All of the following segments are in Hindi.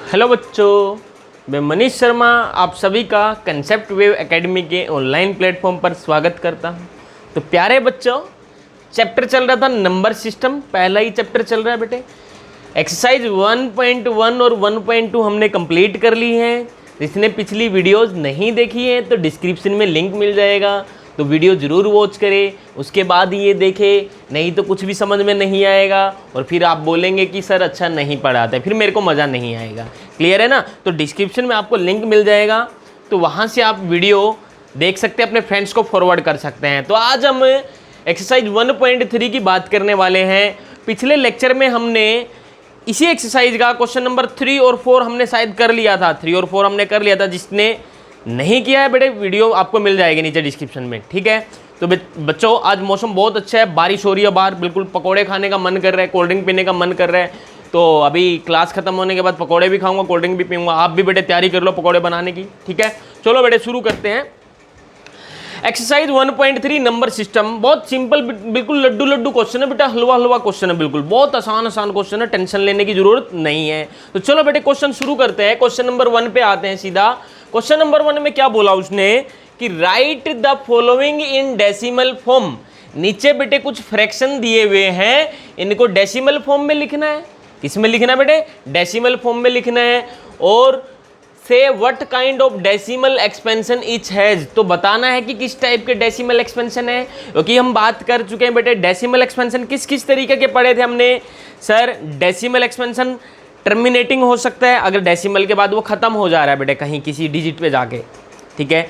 हेलो बच्चों, मैं मनीष शर्मा आप सभी का कंसेप्ट वेव एकेडमी के ऑनलाइन प्लेटफॉर्म पर स्वागत करता हूं। तो प्यारे बच्चों, चैप्टर चल रहा था नंबर सिस्टम, पहला ही चैप्टर चल रहा है बेटे। एक्सरसाइज 1.1 और 1.2 हमने कंप्लीट कर ली है। जिसने पिछली वीडियोस नहीं देखी है तो डिस्क्रिप्शन में लिंक मिल जाएगा, तो वीडियो ज़रूर वॉच करें, उसके बाद ये देखें, नहीं तो कुछ भी समझ में नहीं आएगा और फिर आप बोलेंगे कि सर अच्छा नहीं पढ़ाते, फिर मेरे को मज़ा नहीं आएगा। क्लियर है ना? तो डिस्क्रिप्शन में आपको लिंक मिल जाएगा, तो वहाँ से आप वीडियो देख सकते हैं, अपने फ्रेंड्स को फॉरवर्ड कर सकते हैं। तो आज हम एक्सरसाइज 1.3 की बात करने वाले हैं। पिछले लेक्चर में हमने इसी एक्सरसाइज का क्वेश्चन नंबर 3 और 4 हमने शायद कर लिया था। 3 और 4 हमने कर लिया था। जिसने नहीं किया है बेटे, वीडियो आपको मिल जाएगी नीचे डिस्क्रिप्शन में, ठीक है। तो बच्चों, आज मौसम बहुत अच्छा है, बारिश हो रही है बाहर, बिल्कुल पकोड़े खाने का मन कर रहा है, कोल्ड ड्रिंक पीने का मन कर रहा है। तो अभी क्लास खत्म होने के बाद पकोड़े भी खाऊंगा, कोल्ड ड्रिंक भी पीऊंगा। आप भी बेटे तैयारी कर लो पकोड़े बनाने की, ठीक है। चलो बेटे शुरू करते हैं। एक्सरसाइज 1.3 नंबर सिस्टम, बहुत सिंपल, बिल्कुल लड्डू लड्डू क्वेश्चन है बेटा, हलवा हलवा क्वेश्चन है, बिल्कुल बहुत आसान क्वेश्चन है, टेंशन लेने की जरूरत नहीं है। तो चलो बेटे क्वेश्चन शुरू करते हैं। क्वेश्चन नंबर 1 पे आते हैं सीधा। क्वेश्चन नंबर 1 में क्या बोला उसने कि right the following in decimal form. नीचे बेटे कुछ फ्रैक्शन दिए हुए हैं, इनको डेसिमल फॉर्म में लिखना है। किस में लिखना है बेटे? डेसिमल फॉर्म में लिखना है। और से what kind of decimal expansion etch has, तो बताना है कि किस टाइप के डेसिमल एक्सपेंशन है। क्योंकि हम बात कर चुके हैं बेटे डेसिमल एक्सपेंशन किस किस तरीके के पढ़े थे हमने। सर डेसिमल एक्सपेंशन टर्मिनेटिंग हो सकता है, अगर डेसिमल के बाद वो खत्म हो जा रहा है बेटे कहीं किसी डिजिट पे जाके, ठीक है।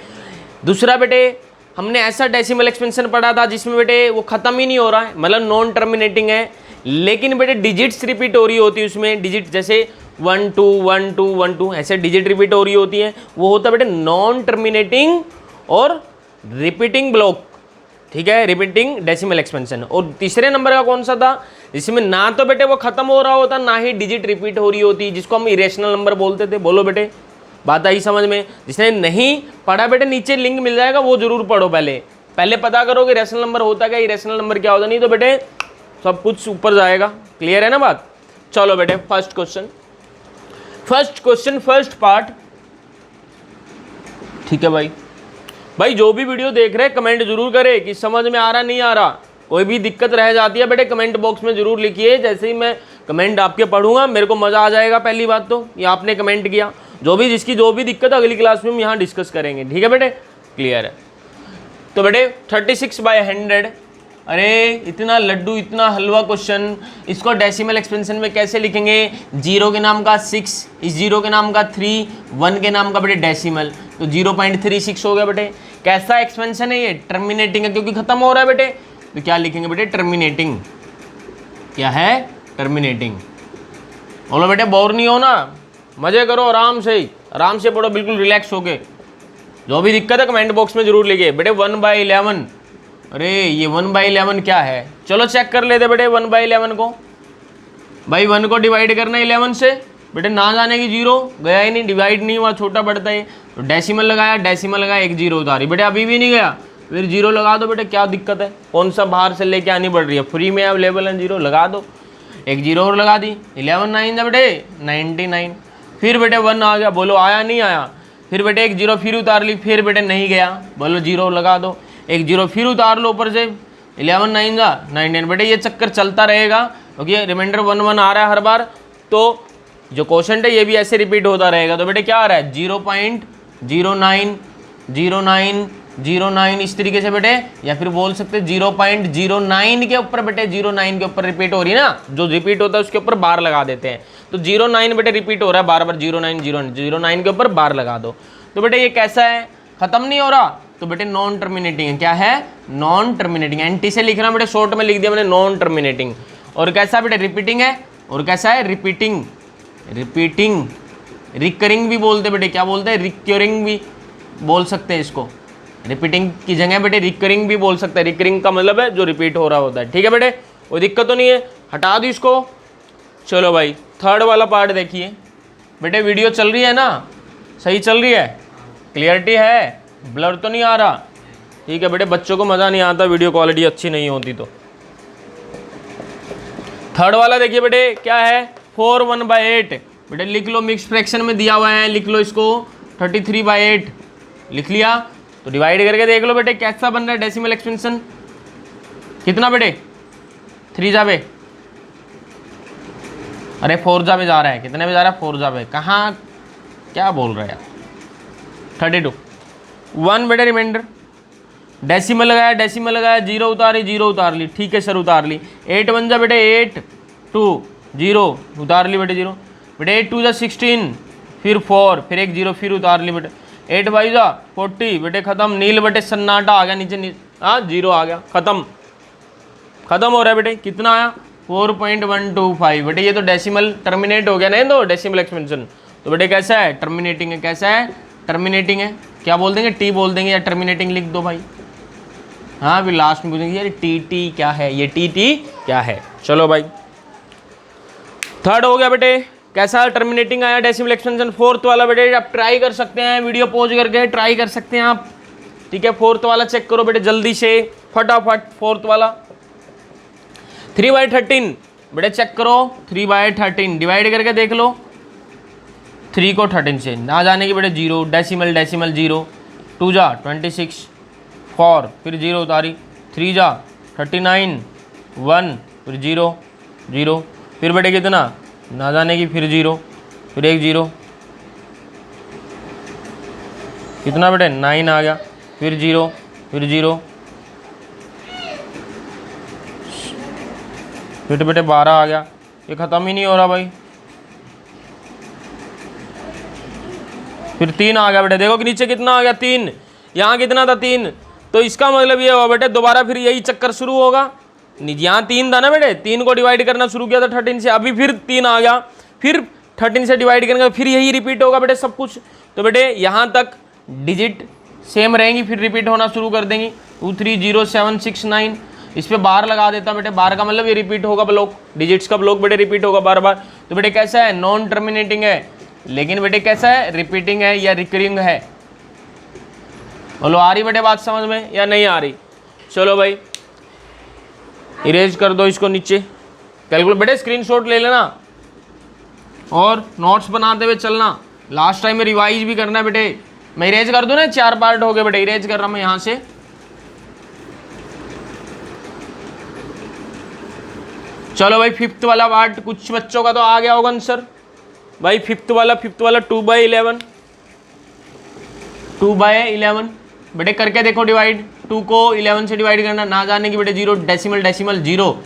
दूसरा बेटे हमने ऐसा डेसिमल एक्सपेंशन पढ़ा था जिसमें बेटे वो खत्म ही नहीं हो रहा है, मतलब नॉन टर्मिनेटिंग है, लेकिन बेटे डिजिट्स रिपीट हो रही होती है उसमें। डिजिट जैसे 1 2 1 2 1 2 ऐसे डिजिट रिपीट हो रही होती है, वो होता है बेटे नॉन टर्मिनेटिंग और रिपीटिंग ब्लॉक, ठीक है, रिपीटिंग डेसिमल एक्सपेंशन। और तीसरे नंबर का कौन सा था? जिसमें ना तो बेटे वो खत्म हो रहा होता, ना ही डिजिट रिपीट हो रही होती, जिसको हम इरेशनल नंबर बोलते थे। बोलो बेटे, बात आई समझ में? जिसने नहीं पढ़ा बेटे नीचे लिंक मिल जाएगा, वो जरूर पढ़ो। पहले पता करो कि रेशनल नंबर होता क्या, इरेशनल नंबर क्या होता, नहीं तो बेटे सब कुछ ऊपर जाएगा। क्लियर है ना बात? चलो बेटे फर्स्ट क्वेश्चन फर्स्ट पार्ट, ठीक है भाई जो भी वीडियो देख रहे हैं कमेंट जरूर करें कि समझ में आ रहा नहीं आ रहा। कोई भी दिक्कत रह जाती है बेटे कमेंट बॉक्स में जरूर लिखिए। जैसे ही मैं कमेंट आपके पढ़ूंगा मेरे को मज़ा आ जाएगा। पहली बात तो ये आपने कमेंट किया, जिसकी जो भी दिक्कत अगली क्लास में हम यहाँ डिस्कस करेंगे, ठीक है बेटे। क्लियर है? तो बेटे 36/100, अरे इतना लड्डू इतना हलवा क्वेश्चन, इसको डेसिमल एक्सपेंशन में कैसे लिखेंगे? 0 के नाम का 6, इस 0 के नाम का 3, 1 के नाम का बेटे डेसिमल, तो 0.36 हो गया बेटे। कैसा एक्सपेंशन है ये? टर्मिनेटिंग है, क्योंकि खत्म हो रहा है बेटे। तो क्या लिखेंगे बेटे? टर्मिनेटिंग। क्या है? टर्मिनेटिंग। बोलो बेटे बोर नहीं हो ना, मजे करो, आराम से पढ़ो, बिल्कुल रिलैक्स होके। जो भी दिक्कत है कमेंट बॉक्स में जरूर लिखिए बेटे। 1/11, अरे ये 1/11 क्या है? चलो चेक कर लेते बेटे 1/11 को। भाई 1 को डिवाइड करना 11 से, बेटे ना जाने की 0 गया ही नहीं, डिवाइड नहीं हुआ, छोटा बढ़ता है। तो डेसिमल लगाया, एक 0 उतारी बेटे, अभी भी नहीं गया, फिर 0 लगा दो बेटे। क्या दिक्कत है? कौन सा बाहर से लेके आनी पड़ रही है? फ्री में अवेलेबल है 0, लगा दो। एक 0 और लगा दी, 11 9 बेटे 99। फिर बेटे 1 आ गया, बोलो आया नहीं आया? फिर बेटे एक 0 फिर उतार ली, फिर बेटे नहीं गया, बोलो 0 लगा दो। एक 0 फिर उतार लो ऊपर से, 11 9 99 बेटे। ये चक्कर चलता रहेगा क्योंकि रिमाइंडर 1 1 आ रहा है हर बार, तो जो क्वेश्चन है ये भी ऐसे रिपीट होता रहेगा। तो बेटे क्या आ रहा है? 0.09 इस तरीके से बेटे, या फिर बोल सकते 0.09 के ऊपर बेटे, 09 के ऊपर रिपीट हो रही है ना, जो रिपीट होता है उसके ऊपर बार लगा देते हैं। तो 09 बेटे रिपीट हो रहा है बार बार, 09 के ऊपर बार लगा दो। तो बेटे ये कैसा है? खत्म नहीं हो रहा, तो बेटे नॉन टर्मिनेटिंग है। क्या है? Non terminating. एंटी से लिखना बेटे, शॉर्ट में लिख दिया मैंने नॉन टर्मिनेटिंग। और कैसा बेटे? रिपीटिंग है। और कैसा है? रिपीटिंग। रिकरिंग भी बोलते बेटे, क्या बोलते हैं? रिकरिंग भी बोल सकते हैं इसको। रिपीटिंग की जगह बेटे रिकरिंग भी बोल सकते हैं। रिकरिंग का मतलब है जो रिपीट हो रहा होता है, ठीक है बेटे। कोई दिक्कत तो नहीं है, हटा दी इसको। चलो भाई थर्ड वाला पार्ट देखिए बेटे। वीडियो चल रही है ना? सही चल रही है? क्लियरिटी है? ब्लर तो नहीं आ रहा? ठीक है बेटे, बच्चों को मज़ा नहीं आता वीडियो क्वालिटी अच्छी नहीं होती तो। थर्ड वाला देखिए बेटे क्या है, 4 1/8 बेटे लिख लो, मिक्स फ्रैक्शन में दिया हुआ है, लिख लो इसको 33/8 लिख लिया। तो डिवाइड करके देख लो बेटे कैसा बन रहा है डेसिमल एक्सपेंशन, कितना बेटे 3 जावे, अरे 4 जावे जा रहा है, कितने में जा रहा है 4 जावे, कहाँ क्या बोल रहे हैं यार, 32 1 बेटे रिमाइंडर, डेसिमल लगाया, जीरो उतारी, जीरो उतार ली, ठीक है सर उतार ली। 8 1 जा बेटे 8 2 0 उतार ली बेटे जीरो, बेटे 8 2 जा 16 फिर 4 फिर एक जीरो फिर उतार ली बेटे, 8 5 जा 40 बेटे खत्म, नील बेटे सन्नाटा आ गया नीचे, हाँ जीरो आ गया, खत्म हो रहा है बेटे। कितना आया 4.125 बेटे, ये तो डेसिमल टर्मिनेट हो गया नहीं, तो डेसिमल एक्सपेंशन तो बेटे कैसा है टर्मिनेटिंग है, कैसा है टर्मिनेटिंग है, क्या बोल देंगे टी बोल देंगे या टर्मिनेटिंग लिख दो भाई। हाँ फिर लास्ट में पूछेंगे यार टी क्या है, ये टी क्या है। चलो भाई थर्ड हो गया बेटे, कैसा टर्मिनेटिंग आया डेसिमल एक्सपेंशन। फोर्थ वाला बेटे आप ट्राई कर सकते हैं, वीडियो पॉज करके ट्राई कर सकते हैं आप, ठीक है। फोर्थ वाला चेक करो बेटे जल्दी से फटाफट, फोर्थ वाला 3/13 बेटे चेक करो, 3/13 डिवाइड करके देख लो, 3 को 13 से ना जाने की बेटे जीरो, डेसिमल 0 2 जा 26 4 फिर जीरो उतारी, 3 जा 39 1 फिर जीरो फिर बेटे कितना ना जाने की, फिर जीरो फिर एक जीरो, कितना बेटे 9 आ गया, फिर जीरो फिर बेटे 12 आ गया, ये ख़त्म ही नहीं हो रहा भाई, फिर 3 आ गया बेटे, देखो कि नीचे कितना आ गया 3, यहाँ कितना था 3, तो इसका मतलब ये हुआ बेटे दोबारा फिर यही चक्कर शुरू होगा। यहाँ 3 था ना बेटे, 3 को डिवाइड करना शुरू किया था 13 से, अभी फिर 3 आ गया, फिर 13 से डिवाइड करेंगे फिर यही रिपीट होगा बेटे सब कुछ। तो बेटे यहाँ तक डिजिट सेम रहेंगी, फिर रिपीट होना शुरू कर देंगी 2 3 0 7 6 9, इस पर बार लगा देता बेटे, बार का मतलब ये रिपीट होगा ब्लॉक, डिजिट्स का ब्लॉक बेटे रिपीट होगा बार बार। तो बेटे कैसा है नॉन टर्मिनेटिंग है, लेकिन बेटे कैसा है रिपीटिंग है या रिकरिंग है, बोलो आ रही बेटे बात समझ में या नहीं आ रही। चलो भाई इरेज कर दो इसको नीचे, कैलकुलेट बेटे स्क्रीनशॉट ले लेना और नोट्स बनाते हुए चलना, लास्ट टाइम में रिवाइज भी करना है बेटे। मैं इरेज कर दूं ना, 4 पार्ट हो गए बेटे, इरेज कर रहा हूं मैं यहाँ से। चलो भाई फिफ्थ वाला पार्ट कुछ बच्चों का तो आ गया होगा आंसर भाई, फिफ्थ वाला 2/11 बेटे करके देखो डिवाइड, 2 को 11 से डिवाइड करना, ना जाने की बेटे जीरो, डेसिमल 0,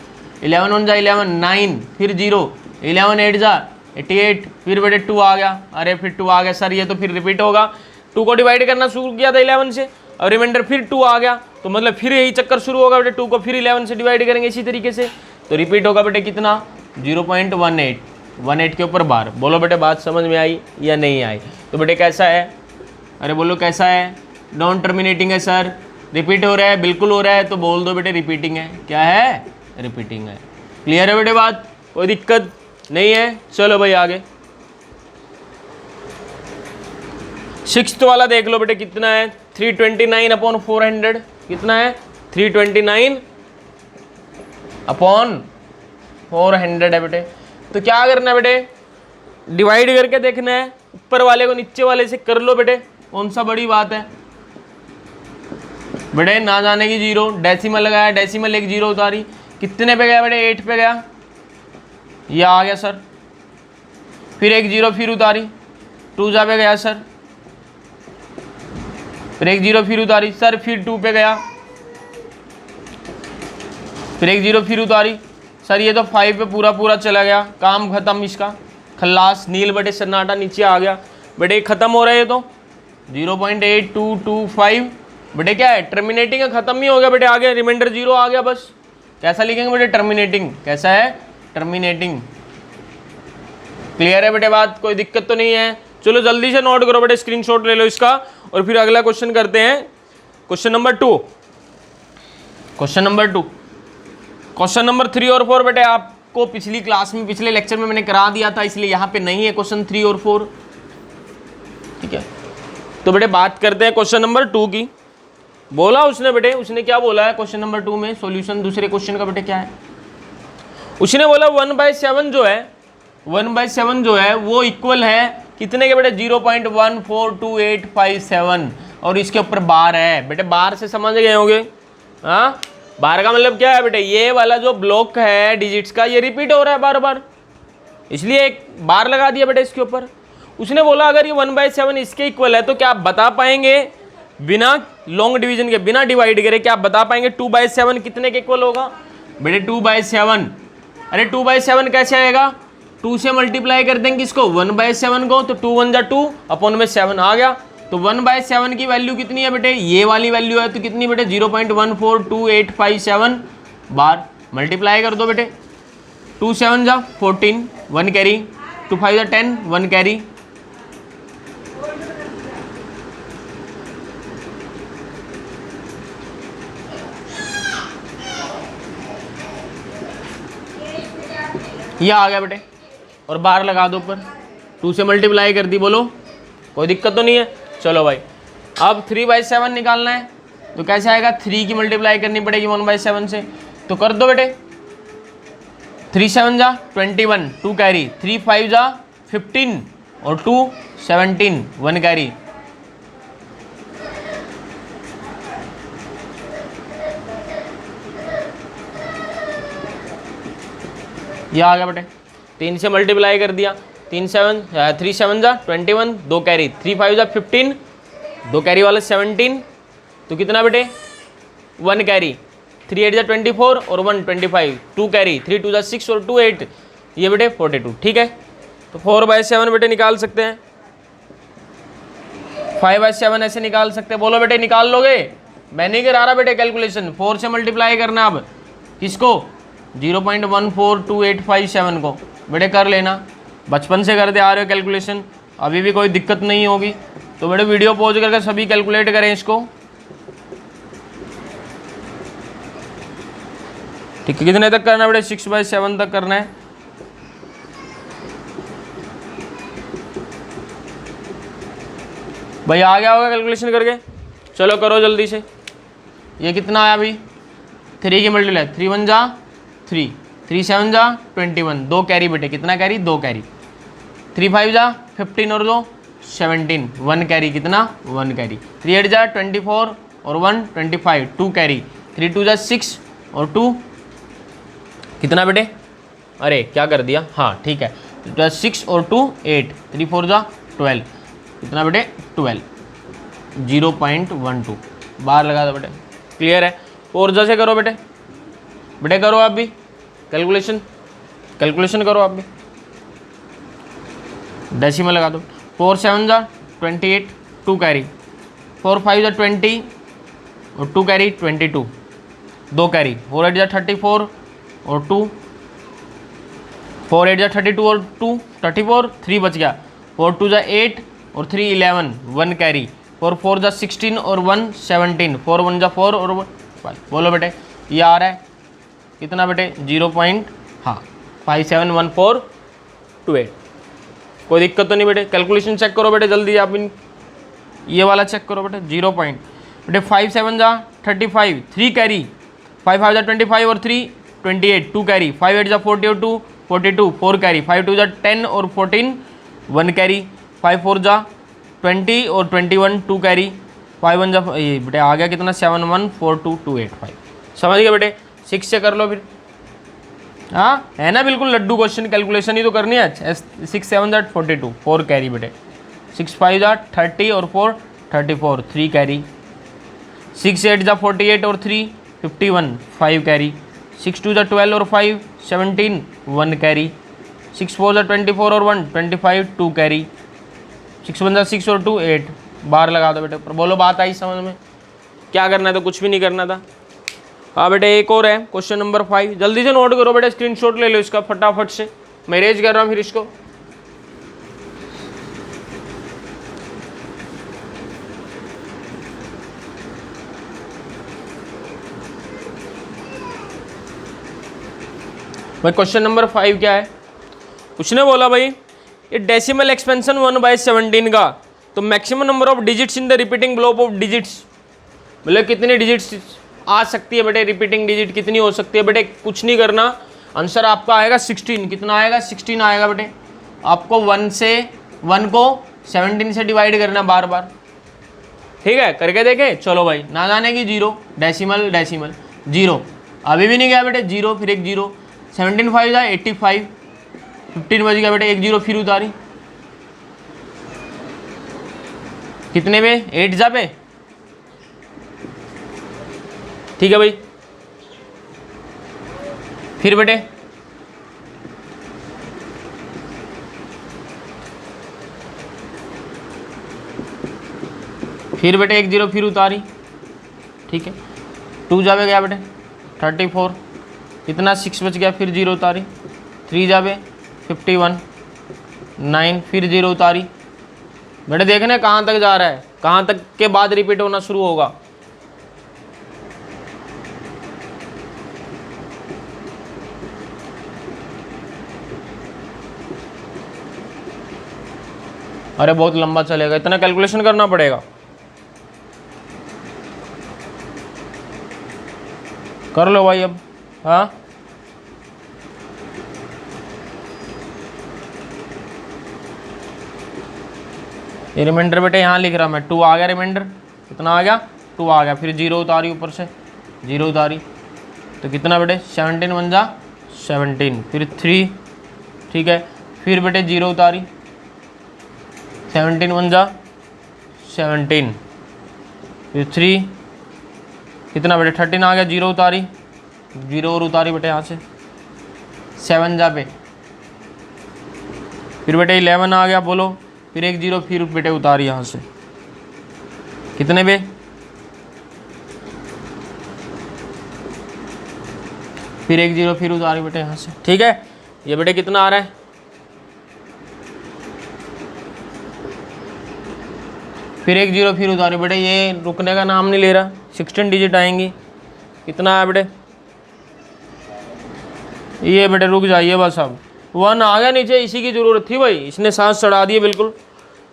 11 1 जा 11 9 फिर जीरो, 11 8 जा 88 फिर बेटे 2 आ गया, अरे फिर 2 आ गया सर, ये तो फिर रिपीट होगा, 2 को डिवाइड करना शुरू किया था 11 से और रिमाइंडर फिर 2 आ गया, तो मतलब फिर यही चक्कर शुरू होगा बेटे, 2 को फिर 11 से डिवाइड करेंगे इसी तरीके से, तो रिपीट होगा बेटे कितना 0.18 के ऊपर बार। बोलो बेटे बात समझ में आई या नहीं आई। तो बेटे कैसा है, अरे बोलो कैसा है, नॉन टर्मिनेटिंग है सर, रिपीट हो रहा है, बिल्कुल हो रहा है, तो बोल दो बेटे रिपीटिंग है, क्या है रिपीटिंग है। क्लियर है बेटे बात, कोई दिक्कत नहीं है। चलो भाई आगे सिक्स्थ वाला देख लो बेटे कितना है, 329/400 कितना है 329/400 है बेटे। तो क्या करना है बेटे, डिवाइड करके देखना है, ऊपर वाले को नीचे वाले से कर लो बेटे, कौन सा बड़ी बात है बेटे, ना जाने की जीरो, डेसिमल लगाया, डेसिमल एक जीरो उतारी, कितने पे गया बेटे 8 पे गया, ये आ गया सर, फिर एक जीरो फिर उतारी, 2 जा पे गया सर, फिर एक जीरो फिर उतारी सर, फिर 2 पे गया, फिर एक जीरो फिर उतारी सर, ये तो 5 पे पूरा चला गया, काम खत्म इसका, खल्लास, नील बटे सन्नाटा नीचे आ गया बेटे, खत्म हो रहा है ये तो 0.8225 बेटे क्या है टर्मिनेटिंग है, खत्म ही हो गया बेटे, आगे रिमाइंडर जीरो आ गया बस। कैसा लिखेंगे बेटे टर्मिनेटिंग, कैसा है टर्मिनेटिंग। क्लियर है बेटे बात, कोई दिक्कत तो नहीं है। चलो जल्दी से नोट करो बेटे, स्क्रीनशॉट ले लो इसका और फिर अगला क्वेश्चन करते हैं, क्वेश्चन नंबर 2। क्वेश्चन नंबर 3 और 4 बेटे आपको पिछली क्लास में पिछले लेक्चर में मैंने करा दिया था, इसलिए यहाँ पे नहीं है क्वेश्चन 3 और 4, ठीक है। तो बेटे बात करते हैं क्वेश्चन नंबर 2 की। बोला उसने बेटे, उसने क्या बोला है क्वेश्चन नंबर 2 में सॉल्यूशन दूसरे क्वेश्चन का बेटे क्या है, उसने बोला 1/7 जो है 1/7 जो है वो इक्वल है कितने के बेटे 0.142857 और इसके ऊपर बार है बेटे, बार से समझ गए होंगे। हाँ, बार का मतलब क्या है बेटे, ये वाला जो ब्लॉक है डिजिट्स का ये रिपीट हो रहा है बार बार, इसलिए एक बार लगा दिया बेटे इसके ऊपर। उसने बोला अगर ये 1/7 इसके इक्वल है तो क्या आप बता पाएंगे बिना लॉन्ग डिवीजन के, बिना डिवाइड करे, क्या आप बता पाएंगे 2/7 कितने के इक्वल होगा बेटे 2/7। अरे 2/7 कैसे आएगा, 2 से मल्टीप्लाई कर देंगे किसको 1/7 को, तो 2 1 जा 2 अपॉन में 7 आ गया। तो 1/7 की वैल्यू कितनी है बेटे, ये वाली वैल्यू है, तो कितनी बेटे 0.14287 बार। मल्टीप्लाई कर दो बेटे, 2 7 जा 14 1 कैरी, 2 5 जा 10 1 कैरी, ये आ गया बेटे और बार लगा दो ऊपर, 2 से मल्टीप्लाई कर दी, बोलो कोई दिक्कत तो नहीं है। चलो भाई अब 3/7 निकालना है, तो कैसे आएगा, 3 की मल्टीप्लाई करनी पड़ेगी 1/7 से, तो कर दो बेटे, 3 7 जा 21 2 कैरी, 3 5 जा 15 और 2 17 1 कैरी। ये आ गया बेटे, 3 से मल्टीप्लाई कर दिया, 3 7 जा 21 2 कैरी, 3 5 जा 15 2 कैरी वाला 17, तो कितना बेटे 1 कैरी, 3 8 जा 24 और 1 25 2 कैरी, 3 2 जा 6 और 2 8, ये बेटे 42। ठीक है, तो 4/7 बेटे निकाल सकते हैं, 5/7 ऐसे निकाल सकते हैं, बोलो बेटे निकाल लोगे, मैं नहीं करा रहा बेटे कैलकुलेशन, 4 से मल्टीप्लाई करना अब किसको 0.14287 को, बेटे कर लेना, बचपन से करते आ रहे हो कैलकुलेशन, अभी भी कोई दिक्कत नहीं होगी, तो बेटे वीडियो पॉज करके सभी कैलकुलेट करें इसको। ठीक है, कितने तक करना है बेटे 6/7 तक करना है। भाई आ गया होगा कैलकुलेशन करके, चलो करो जल्दी से। ये कितना आया अभी 3 की मल्टीप्लाई, 3 1 जा 3, 3 7 जा 21 2 कैरी बेटे, कितना कैरी 2 कैरी, 3 5 जा 15 और 2 17 1 कैरी, कितना 1 कैरी, 3 8 जा 24 और 1 25 2 कैरी, 3 2 जा 6 और 2 कितना बेटे, अरे क्या कर दिया, हाँ ठीक है 6 और 2 8, 3 4 जा 12, कितना बेटे 12, 0.12 बार लगा दो बेटे। क्लियर है, और जैसे करो बेटे, बेटे करो आप भी कैलकुलेशन करो आप भी, डेसिमल लगा दो, 4 7 जा 28 2 कैरी, 4 5 जा 20 और 2 कैरी 22 2 कैरी, 4 8 जा 34 और 2, 4 8 जा 32 और 2 34 3 बच गया, 4 2 जा 8 और 3 11 1 कैरी, 4 4 जा 16 और 1 17, 4 1 जा 4 और 1 5, बोलो बेटे ये आ रहा है कितना बेटे 0.571428, कोई दिक्कत तो नहीं बेटे। कैलकुलेशन चेक करो बेटे जल्दी, आप ये वाला चेक करो बेटे 0 पॉइंट बेटे 5 7 जा 35 3 कैरी, 5 5 जा 25 और 3 28 2 कैरी, 5 8 जा 40 और 2 42 4 कैरी, 5 2 जा 10 और 14 1 कैरी, 5 4 जा 20 और 21 2 कैरी, 5 1 जा ये बेटे आ गया कितना 7142285, समझ गए बेटे। 6 से कर लो फिर, हाँ है ना बिल्कुल लड्डू क्वेश्चन, कैलकुलेशन ही तो करनी है। 6 7 जा 42 4 कैरी बेटे, 6 5 जा 30 और 4 34 3 कैरी, 6 8 जा 48 और 3 51 5 कैरी, 6 2 जा 12 और 5 17 1 कैरी, 6 4 जा 24 और 1 25 2 कैरी, 6 1 जा 6 और 2 8 बार लगा दो बेटे। पर बोलो बात आई समझ में, क्या करना था, कुछ भी नहीं करना था। हाँ बेटे एक और है क्वेश्चन नंबर 5, जल्दी से नोट करो बेटे, स्क्रीनशॉट ले लो इसका फटाफट से, मैं रेज कर रहा हूँ फिर इसको। भाई क्वेश्चन नंबर 5 क्या है, उसने बोला भाई ये डेसिमल एक्सपेंशन 1/17 का, तो maximum number of digits in the repeating block of digits, मतलब कितनी डिजिट्स आ सकती है बेटे, रिपीटिंग डिजिट कितनी हो सकती है बेटे। कुछ नहीं करना, आंसर आपका आएगा 16। कितना आएगा? 16 आएगा बेटे। आपको 1 को 17 से डिवाइड करना बार बार, ठीक है? करके देखे? चलो भाई, ना जाने की 0, डेसिमल 0, अभी भी नहीं गया बेटे 0, फिर एक 0, 17 5 जाए 85, 15 बज गया बेटे, एक 0 फिर उतारी, कितने पे? 8 जा पे, ठीक है भाई। फिर बेटे एक 0 फिर उतारी, ठीक है। 2 जावे गया बेटे 34, कितना? 6 बच गया, फिर 0 उतारी, 3 जावे 51, 9 फिर 0 उतारी। बेटे देखने कहाँ तक जा रहा है, कहाँ तक के बाद रिपीट होना शुरू होगा। अरे बहुत लंबा चलेगा, इतना कैलकुलेशन करना पड़ेगा। कर लो भाई अब। हाँ, ये रिमाइंडर बेटे यहाँ लिख रहा मैं, 2 आ गया रिमाइंडर, कितना आ गया? 2 आ गया, फिर 0 उतारी, ऊपर से 0 उतारी, तो कितना बेटे? 17 1 जा 17, फिर 3, ठीक है। फिर बेटे 0 उतारी, 17 1 जा 17, फिर 3, कितना बेटे? 13 आ गया, 0 उतारी, 0 और उतारी बेटे यहाँ से, 7 जा पे, फिर बेटे 11 आ गया, बोलो, फिर एक 0 फिर बेटे उतारी यहाँ से, कितने पे? फिर एक 0 फिर उतारी बेटे यहाँ से, ठीक है। ये बेटे कितना आ रहा है? फिर एक 0 फिर उतारी बेटे, ये रुकने का नाम नहीं ले रहा, 16 डिजिट आएंगी, कितना है बेटे? ये बेटे रुक जाइए बस, अब 1 आ गया नीचे, इसी की ज़रूरत थी भाई, इसने सांस चढ़ा दिए बिल्कुल।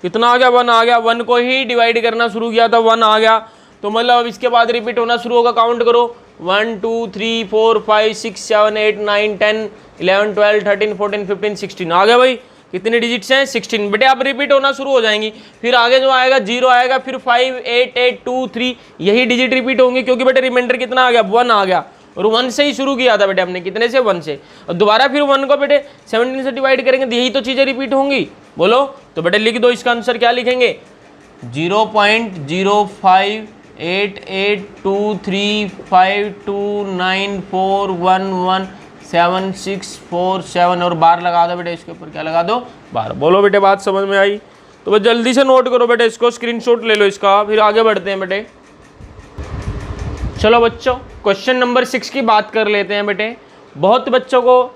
कितना आ गया? 1 आ गया, 1 को ही डिवाइड करना शुरू किया था, 1 आ गया, तो मतलब अब इसके बाद रिपीट होना शुरू होगा। काउंट करो, 1 2 3 4 5 6 7 8 9 10 11 12 13 14 15 16 आ गया भाई। कितने डिजिट्स हैं? 16 बेटे। आप रिपीट होना शुरू हो जाएंगी, फिर आगे जो आएगा 0 आएगा, फिर 5 8 8 2 3 यही डिजिट रिपीट होंगे, क्योंकि बेटे रिमाइंडर कितना आ गया? 1 आ गया, और 1 से ही शुरू किया था बेटे हमने, कितने से? 1 से, और दोबारा फिर 1 को बेटे 17 से डिवाइड करेंगे तो यही तो चीज़ें रिपीट होंगी, बोलो। तो बेटे लिख दो, इसका आंसर क्या लिखेंगे? 0.058823529411767 और बार लगा दो बेटे इसके ऊपर, क्या लगा दो? बार। बोलो बेटे, बात समझ में आई? तो बस जल्दी से नोट करो बेटे, इसको स्क्रीनशॉट ले लो इसका, फिर आगे बढ़ते हैं बेटे। चलो बच्चों, क्वेश्चन नंबर 6 की बात कर लेते हैं बेटे। बहुत बच्चों को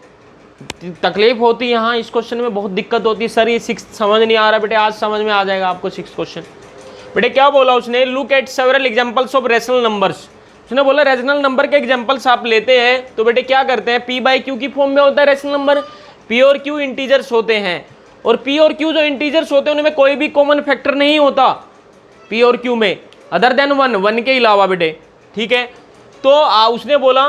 तकलीफ होती है यहाँ, इस क्वेश्चन में बहुत दिक्कत होती है, सर ये 6 समझ नहीं आ रहा बेटे, आज समझ में आ जाएगा आपको 6 क्वेश्चन। बेटे क्या बोला उसने? Look at several examples of rational numbers. उसने बोला रेशनल नंबर के एग्जांपल्स आप लेते हैं तो बेटे क्या करते हैं? P/Q की फॉर्म में होता है रेशनल नंबर, P और Q इंटीजर्स होते हैं, और P और Q जो इंटीजर्स होते हैं उनमें कोई भी कॉमन फैक्टर नहीं होता P और Q में, अदर देन 1 के अलावा बेटे, ठीक है। तो उसने बोला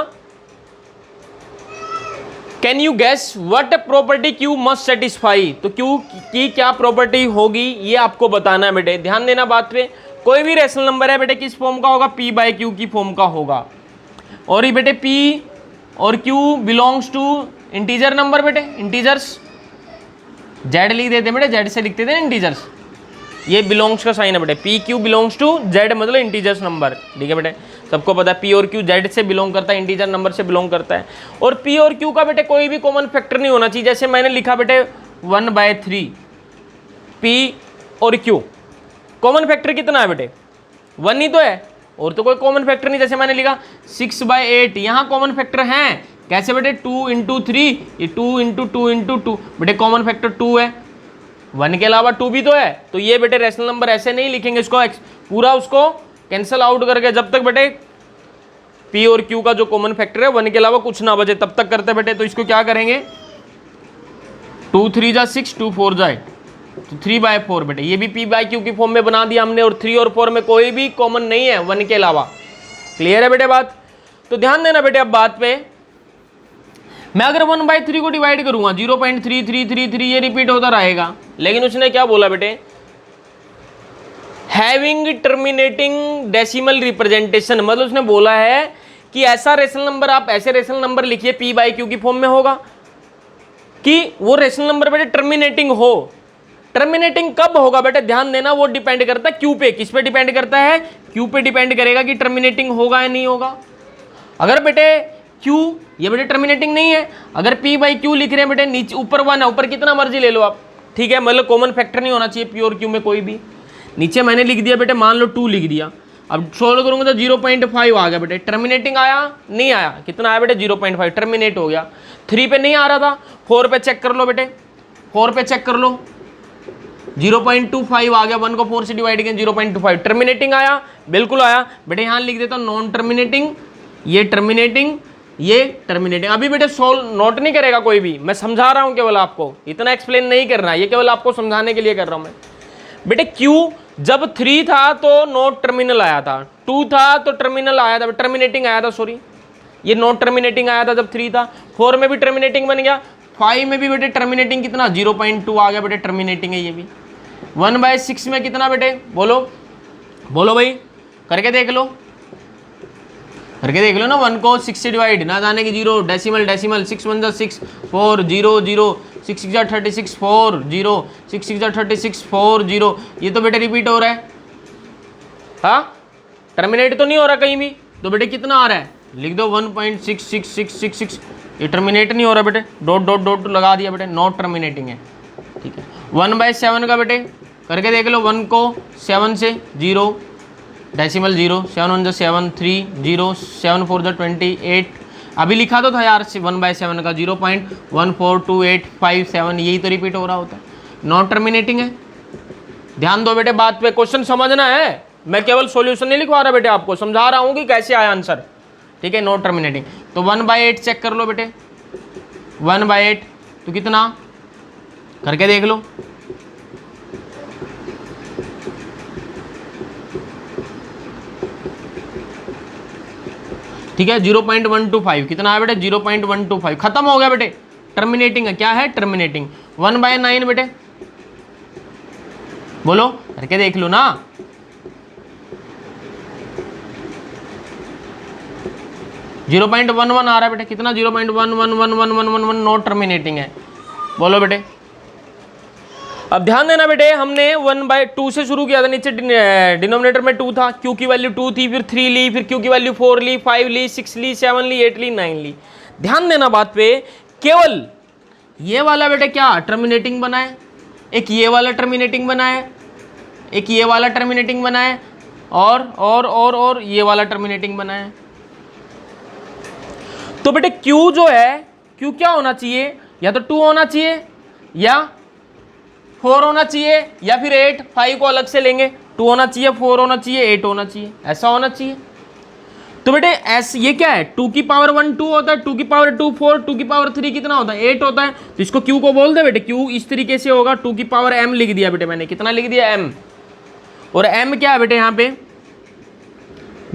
can you gas what property Q must satisfy. तो Q की क्या प्रॉपर्टी होगी ये आपको बताना है बेटे, ध्यान देना बात पे। कोई भी रेशनल नंबर है बेटे किस फॉर्म का होगा? P/Q की फॉर्म का होगा, और ये बेटे P और Q belongs to integer number बेटे, इंटीजर्स Z लिख देते बेटे, Z से लिखते थे इंटीजर्स, ये बिलोंग्स का साइन है बेटे, PQ बिलोंग्स टू Z मतलब इंटीजर्स नंबर, ठीक है बेटे। सबको पता है P और Q Z से बिलोंग करता है, इंटीजर नंबर से बिलोंग करता है, और P और Q का बेटे कोई भी कॉमन फैक्टर नहीं होना चाहिए। जैसे मैंने लिखा बेटे 1/3 P और Q, कॉमन फैक्टर कितना है बेटे? 1 ही तो है, और तो कोई कॉमन फैक्टर नहीं। जैसे मैंने लिखा 6/8, यहाँ कॉमन फैक्टर हैं, कैसे बेटे? 2 × 3, ये 2 × 2 × 2 बेटे, कॉमन फैक्टर 2 है, 1 के अलावा 2 भी तो है। तो ये बेटे रेशनल नंबर ऐसे नहीं लिखेंगे, इसको पूरा उसको कैंसिल आउट करके, जब तक बेटे P और Q का जो कॉमन फैक्टर है 1 के अलावा कुछ ना बचे तब तक करते बेटे। तो इसको क्या करेंगे? 2 3 जा 6, 2 4 जा 8, तो 3/4 बेटे, ये भी P/Q की फॉर्म में बना दिया हमने, और 3 और 4 में कोई भी कॉमन नहीं है 1 के अलावा। क्लियर है बेटे बात? तो ध्यान देना बेटे अब बात पे। मैं अगर 1/3 को डिवाइड करूंगा 0.3333 ये रिपीट होता रहेगा, लेकिन उसने क्या बोला बेटे, हैविंग टर्मिनेटिंग डेसिमल रिप्रेजेंटेशन, मतलब उसने बोला है कि ऐसा रेशनल नंबर, आप ऐसे रेशनल नंबर लिखिए p/q की फॉर्म में होगा कि वो रेशनल नंबर बेटे टर्मिनेटिंग हो। टर्मिनेटिंग कब होगा बेटे, ध्यान देना, वो डिपेंड करता है क्यू पे। किस पे डिपेंड करता है, क्यू पे डिपेंड करेगा कि टर्मिनेटिंग होगा या नहीं होगा। अगर बेटे क्यू ये बेटे टर्मिनेटिंग नहीं है, अगर p/q लिख रहे हैं बेटे, नीचे ऊपर 1 है, ऊपर कितना मर्जी ले लो आप, ठीक है, मतलब कॉमन फैक्टर नहीं होना चाहिए p और q में कोई भी। नीचे मैंने लिख दिया बेटे, मान लो 2 लिख दिया, अब सोल्व करूंगा तो 0.5 आ गया बेटे, टर्मिनेटिंग आया नहीं आया, कितना आया बेटे 0.5, टर्मिनेट हो गया। 3 पे नहीं आ रहा था, 4 पे चेक कर लो बेटे, 4 पे चेक कर लो 0.25 आ गया, 1 को 4 से डिवाइड किया 0.25, टर्मिनेटिंग आया, बिल्कुल आया बेटे। यहाँ लिख देता हूँ नॉन टर्मिनेटिंग, ये टर्मिनेटिंग, ये टर्मिनेटिंग। अभी बेटे सोल्व नोट नहीं करेगा कोई भी, मैं समझा रहा हूँ केवल आपको, इतना एक्सप्लेन नहीं करना है, ये केवल आपको समझाने के लिए कर रहा हूँ मैं बेटे। क्यू जब 3 था तो नॉट टर्मिनल आया था, 2 था तो टर्मिनल आया था, टर्मिनेटिंग आया था, सॉरी ये नॉट टर्मिनेटिंग आया था जब 3 था। 4 में भी टर्मिनेटिंग बन गया, 5 में भी बेटे टर्मिनेटिंग कितना 0.2 आ गया बेटे, टर्मिनेटिंग है ये भी। 1/6 में कितना बेटे, बोलो बोलो भाई, करके देख लो, करके देख लो ना। 1 को 6 से डिवाइड ना जाने की 0, डेसिमल डेसिमल, 6 1 6 4 0 0, 6 6 36 4 0, 6 6 36 4 0, ये तो बेटे रिपीट हो रहा है, हाँ टर्मिनेट तो नहीं हो रहा कहीं भी, तो बेटे कितना आ रहा है, लिख दो 1.66666, ये टर्मिनेट नहीं हो रहा बेटे, डॉट डॉट डॉट लगा दिया बेटे, नॉट टर्मिनेटिंग है, ठीक है। 1/7 का बेटे करके देख लो, 1 को 7 से 0, डेसिमल 0, 7 1 7 3 0, 7 4 28, अभी लिखा तो था यार 1/7 का 0.142857, यही तो रिपीट हो रहा होता है, नॉट टर्मिनेटिंग है। ध्यान दो बेटे बात पे, क्वेश्चन समझना है, मैं केवल सॉल्यूशन नहीं लिखवा रहा बेटे, आपको समझा रहा हूँ कि कैसे आया आंसर, ठीक है। नॉट टर्मिनेटिंग तो 1/8 चेक कर लो बेटे, 1/8 तो कितना, करके देख लो, ठीक है। 0.125 कितना है बेटे, 0.125, खत्म हो गया बेटे, टर्मिनेटिंग है, क्या है टर्मिनेटिंग। 1/9 बेटे बोलो, करके देख लो ना, जीरो 0.11 आ रहा है बेटे, कितना 0.111111 नॉट टर्मिनेटिंग है, बोलो बेटे। अब ध्यान देना बेटे, हमने 1/2 से शुरू किया था, नीचे डिनोमिनेटर में 2 था, क्यू की वैल्यू 2 थी, फिर 3 ली, फिर क्यू की वैल्यू 4 ली, 5 ली, 6 ली, 7 ली, 8 ली, 9 ली। ध्यान देना बात पे, केवल ये वाला बेटे क्या टर्मिनेटिंग बना है, एक ये वाला टर्मिनेटिंग बना है, एक ये वाला टर्मिनेटिंग बना है, और ये वाला टर्मिनेटिंग बना है। तो बेटे क्यू जो है, क्यू क्या होना चाहिए, या तो 2 होना चाहिए, या 4 होना चाहिए, या फिर 8, 5 को अलग से लेंगे, 2 होना चाहिए, 4 होना चाहिए, 8 होना चाहिए, ऐसा होना चाहिए। तो बेटे ऐसे ये क्या है, 2 की पावर 1 2 होता है, 2 की पावर 2 4, 2 की पावर 3 कितना होता है 8 होता है, तो इसको क्यू को बोल दे बेटे, क्यू इस तरीके से होगा, 2 की पावर m लिख दिया बेटे मैंने, कितना लिख दिया m, और m क्या है बेटे यहाँ पे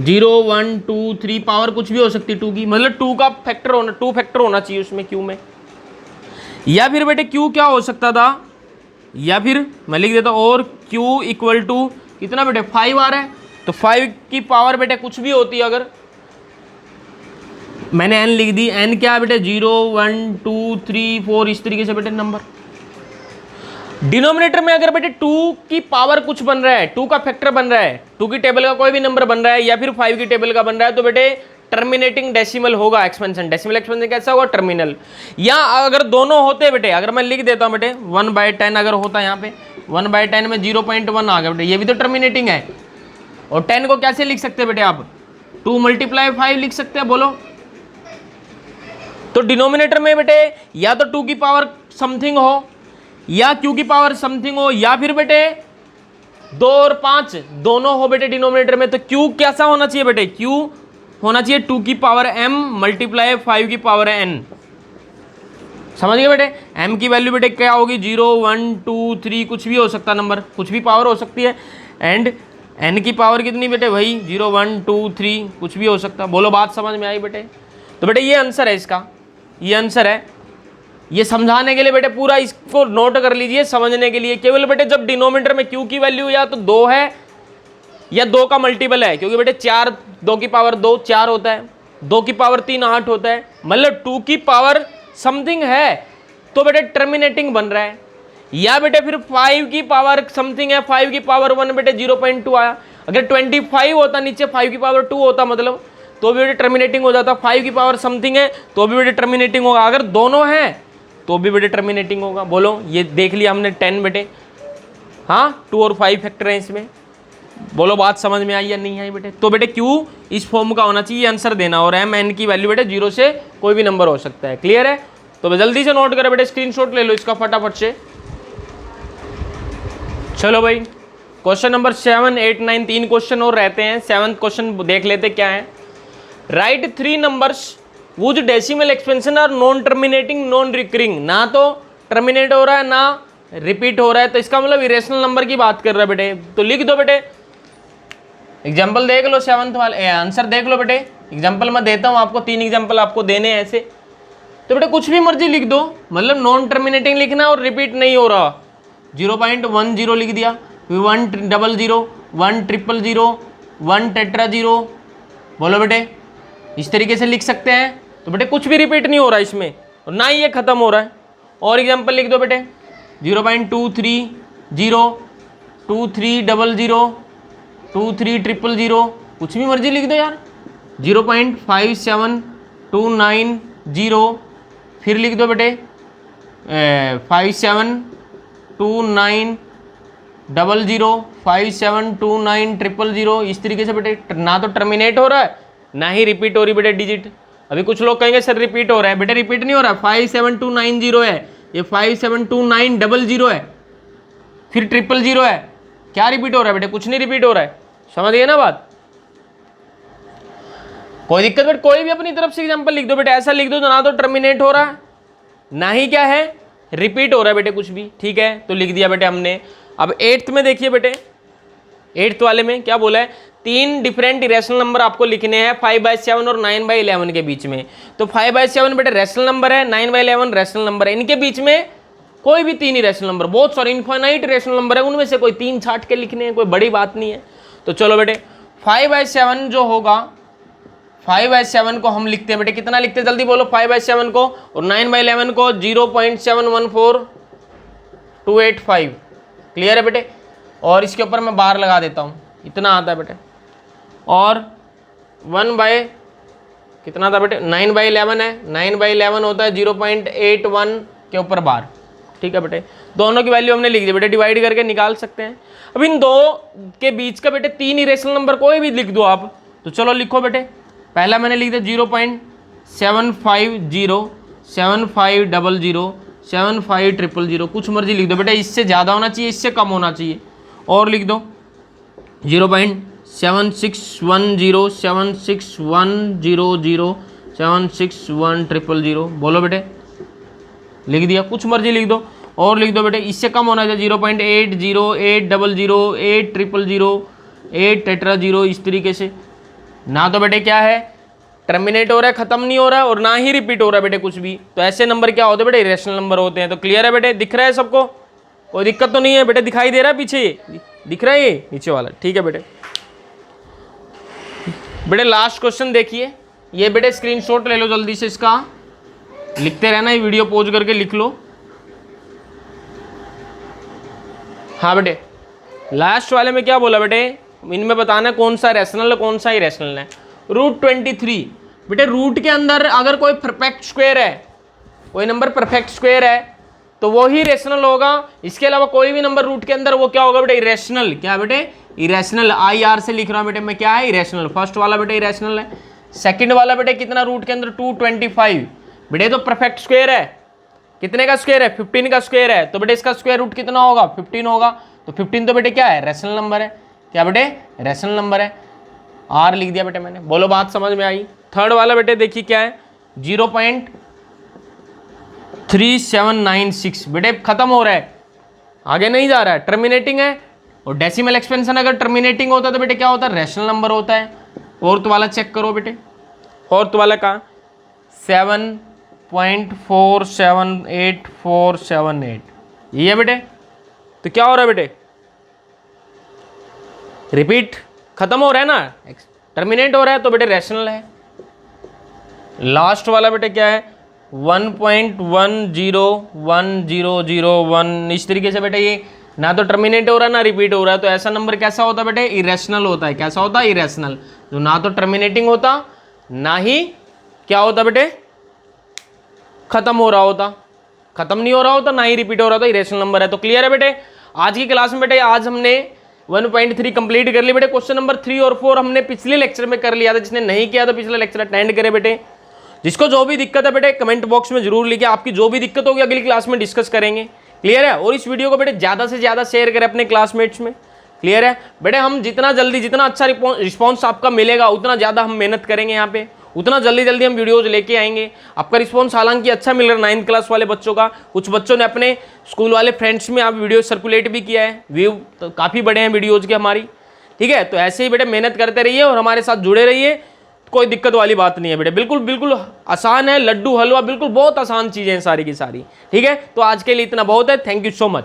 0 1 2 3 पावर कुछ भी हो सकती है 2 की, मतलब 2 का फैक्टर होना, 2 फैक्टर होना चाहिए उसमें क्यू में। या फिर बेटे क्यू क्या हो सकता था, या फिर मैं लिख देता हूँ, और Q इक्वल टू कितना बेटे 5 आ रहा है, तो 5 की पावर बेटे कुछ भी होती है, अगर मैंने n लिख दी, n क्या है बेटे 0 1 2 3 4 इस तरीके से बेटे नंबर। डिनोमिनेटर में अगर बेटे 2 की पावर कुछ बन रहा है, 2 का फैक्टर बन रहा है, 2 की टेबल का कोई भी नंबर बन रहा है, या फिर 5 की टेबल का बन रहा है, तो बेटे टर्मिनेटिंग डेसिमल होगा, एक्सपेंशन, डेसिमल एक्सपेंशन कैसा होगा टर्मिनल। या अगर दोनों होते बेटे, अगर मैं लिख देता हूं बेटे 1/10 अगर होता, यहाँ पे 1/10 में 0.1 आ गया बेटे, ये भी तो टर्मिनेटिंग है। और 10 को कैसे लिख सकते हैं बेटे आप, 2 × 5 लिख सकते हैं, बोलो। तो डिनोमिनेटर में बेटे या तो 2 की पावर समथिंग हो, या Q की पावर समथिंग हो, या फिर बेटे 2 और 5 दोनों हो बेटे डिनोमिनेटर में। तो Q कैसा होना चाहिए बेटे, Q होना चाहिए 2 की पावर m × 5 की पावर n, समझ गए बेटे। m की वैल्यू बेटे क्या होगी 0 1 2 3 कुछ भी हो सकता नंबर, कुछ भी पावर हो सकती है, एंड n की पावर कितनी बेटे वही 0 1 2 3 कुछ भी हो सकता। बोलो बात समझ में आई बेटे। तो बेटे ये आंसर है इसका, ये आंसर है। ये समझाने के लिए बेटे पूरा इसको नोट कर लीजिए, समझने के लिए केवल बेटे जब डिनोमिनेटर में q की वैल्यू या तो 2 है या 2 का मल्टीपल है, क्योंकि बेटे 4 2 की पावर 2 4 होता है, 2 की पावर 3 8 होता है, मतलब 2 की पावर समथिंग है तो बेटे टर्मिनेटिंग बन रहा है। या बेटे फिर 5 की पावर समथिंग है, 5 की पावर 1 बेटे 0.2 आया। अगर 25 होता नीचे 5 की पावर 2 होता मतलब तो भी बेटे टर्मिनेटिंग हो जाता। 5 की पावर समथिंग है तो भी बेटे टर्मिनेटिंग होगा। अगर दोनों हैं तो भी बेटे टर्मिनेटिंग होगा। बोलो, ये देख लिया हमने 10 बेटे, हाँ 2 और 5 फैक्टर हैं इसमें। बोलो बात समझ में आई या नहीं आई बेटे? तो बेटे क्यू इस फॉर्म का होना चाहिए, आंसर देना। और एम एन की वैल्यू बेटे 0 से कोई भी नंबर हो सकता है। क्लियर है? तो जल्दी से नोट करें बेटे, स्क्रीनशॉट ले लो इसका फटाफट से। चलो भाई, क्वेश्चन नंबर 7 8 9 3 क्वेश्चन और रहते हैं। 7th क्वेश्चन देख लेते क्या है। Right 3 numbers whose decimal expansion are non terminating non recurring. ना तो टर्मिनेट हो रहा है ना रिपीट हो रहा है, तो इसका मतलब इरेशनल नंबर की बात कर रहा है बेटे। तो लिख दो बेटे, एग्जाम्पल देख लो 7th वाले, आंसर देख लो बेटे। एग्जाम्पल मैं देता हूँ आपको, 3 एग्जाम्पल आपको देने हैं ऐसे। तो बेटे कुछ भी मर्जी लिख दो, मतलब नॉन टर्मिनेटिंग लिखना और रिपीट नहीं हो रहा। 0.10 लिख दिया, 100 100 1 टेट्रा 0। बोलो बेटे, इस तरीके से लिख सकते हैं। तो बेटे कुछ भी रिपीट नहीं हो रहा इसमें और ना ही ये खत्म हो रहा है। और एग्जाम्पल लिख दो बेटे, 0.230 2300 2300, कुछ भी मर्जी लिख दो यार। 0.5729 फिर लिख दो बेटे 572900 572900। इस तरीके से बेटे ना तो टर्मिनेट हो रहा है ना ही रिपीट हो रही बेटे डिजिट। अभी कुछ लोग कहेंगे सर रिपीट हो रहा है, बेटे रिपीट नहीं हो रहा है। 57290 है, ये 57290 है, फिर 000 है। क्या रिपीट हो रहा है बेटे? कुछ नहीं रिपीट हो रहा है। समझ गए ना बात? कोई दिक्कत बेटे? कोई भी अपनी तरफ से एग्जांपल लिख दो बेटे, ऐसा लिख दो तो ना तो टर्मिनेट हो रहा है ना ही क्या है रिपीट हो रहा है बेटे कुछ भी। ठीक है, तो लिख दिया बेटे हमने। अब 8th में देखिए बेटे, 8th वाले में क्या बोला है, 3 डिफरेंट इरेशनल नंबर आपको लिखने हैं 5/7 और 9/11 के बीच में। तो 5/7 बेटे रैशनल नंबर है, 9/11 रैशनल नंबर है। इनके बीच में कोई भी 3 इरेशनल नंबर, बहुत सारे इनफाइनाइट इरेशनल नंबर है, उनमें से कोई 3 छाट के लिखने हैं, कोई बड़ी बात नहीं है। तो चलो बेटे 5/7 जो होगा, 5/7 को हम लिखते हैं बेटे, कितना लिखते हैं जल्दी बोलो 5/7 को, और 9/11 को 0.714285। क्लियर है बेटे? और इसके ऊपर मैं बार लगा देता हूँ, इतना आता है बेटे। और 1 कितना था बेटे, 9/11 है, 9/11 होता है 0.81 के ऊपर बार। ठीक है बेटे, दोनों की वैल्यू हमने लिख दी बेटे, डिवाइड करके निकाल सकते हैं। अब इन दो के बीच का बेटे 3 इरेशनल नंबर कोई भी लिख दो आप। तो चलो लिखो बेटे, पहला मैंने लिख दिया 0.750 7500 75000, कुछ मर्जी लिख दो बेटा, इससे ज़्यादा होना चाहिए इससे कम होना चाहिए। और लिख दो 0.7610 76100 76100। बोलो बेटे, लिख दिया, कुछ मर्जी लिख दो। और लिख दो बेटे, इससे कम होना चाहिए 0.80 800 8000 8 टेट्रा 0। इस तरीके से ना तो बेटे क्या है टर्मिनेट हो रहा है, खत्म नहीं हो रहा है, और ना ही रिपीट हो रहा है बेटे कुछ भी। तो ऐसे नंबर क्या होते हैं बेटे, इरेशनल नंबर होते हैं। तो क्लियर है बेटे? दिख रहा है सबको? कोई दिक्कत तो नहीं है बेटे? दिखाई दे रहा है पीछे, ये दिख रहा है ये नीचे वाला? ठीक है बेटे। बेटे लास्ट क्वेश्चन देखिए, ये बेटे स्क्रीनशॉट ले लो जल्दी से इसका, लिखते रहना, ये वीडियो पॉज करके लिख लो। हाँ बेटे, लास्ट वाले में क्या बोला बेटे, इनमें बताना कौन सा रैशनल है कौन सा इरेशनल है। √23 बेटे, रूट के अंदर अगर कोई परफेक्ट स्क्वायर है, कोई नंबर परफेक्ट स्क्वायर है तो वो ही रेशनल होगा। इसके अलावा कोई भी नंबर रूट के अंदर वो क्या होगा बेटे, इरेशनल। क्या बेटे? इरेशनल। IR से लिख रहा हूँ बेटे मैं, क्या है इरेशनल। फर्स्ट वाला बेटे इरेशनल है। सेकंड वाला बेटे कितना, रूट के अंदर 225 बेटे, तो परफेक्ट स्क्वायर है। कितने का स्क्वायर है? 15 का स्क्वायर है। तो बेटे इसका स्क्वायर रूट कितना होगा? 15 होगा। तो 15 तो बेटे क्या है, रेशनल नंबर है। क्या बेटे? रेशनल नंबर है। R लिख दिया बेटे मैंने। बोलो बात समझ में आई? थर्ड वाला बेटे देखिए क्या है, 0.3796 बेटे, खत्म हो रहा है, आगे नहीं जा रहा है, टर्मिनेटिंग है। और डेसिमल एक्सपेंशन अगर टर्मिनेटिंग होता है तो बेटे क्या होता है, रेशनल नंबर होता है। फोर्थ वाला चेक करो बेटे, फोर्थ वाला का 7 0.478478 ये है बेटे। तो क्या हो रहा है बेटे, रिपीट खत्म हो रहा है ना, टर्मिनेट हो रहा है, तो बेटे रैशनल है। लास्ट वाला बेटे क्या है 1.101001, इस तरीके से बेटे ये ना तो टर्मिनेट हो रहा है ना रिपीट हो रहा है, तो ऐसा नंबर कैसा होता है बेटे, इरेशनल होता है। कैसा होता है, इरेशनल, जो ना तो टर्मिनेटिंग होता ना ही क्या होता बेटे, खत्म हो रहा होता, खत्म नहीं हो रहा होता ना ही रिपीट हो रहा होता, इरेशनल नंबर है। तो क्लियर है बेटे। आज की क्लास में बेटे आज हमने 1.3 कंप्लीट कर ली बेटे। क्वेश्चन नंबर 3 और 4 हमने पिछले लेक्चर में कर लिया था, जिसने नहीं किया तो पिछला लेक्चर अटेंड करे बेटे। जिसको जो भी दिक्कत है बेटे कमेंट बॉक्स में जरूर लिखिए, आपकी जो भी दिक्कत होगी अगली क्लास में डिस्कस करेंगे। क्लियर है। और इस वीडियो को बेटे ज़्यादा से ज़्यादा शेयर करें अपने क्लासमेट्स में। क्लियर है बेटे। हम जितना जल्दी जितना अच्छा रिस्पॉन्स आपका मिलेगा उतना ज़्यादा हम मेहनत करेंगे यहाँ पे, उतना जल्दी जल्दी हम वीडियोज लेके आएंगे। आपका रिस्पॉन्स हालांकि अच्छा मिल रहा है 9th क्लास वाले बच्चों का, कुछ बच्चों ने अपने स्कूल वाले फ्रेंड्स में आप वीडियो सर्कुलेट भी किया है, व्यू तो काफ़ी बड़े हैं वीडियोज़ के हमारी। ठीक है, तो ऐसे ही बेटे मेहनत करते रहिए और हमारे साथ जुड़े रहिए, कोई दिक्कत वाली बात नहीं है बेटे, बिल्कुल बिल्कुल आसान है, लड्डू हलवा बिल्कुल बहुत आसान चीज़ें हैं सारी की सारी। ठीक है, तो आज के लिए इतना बहुत है। Thank you so much.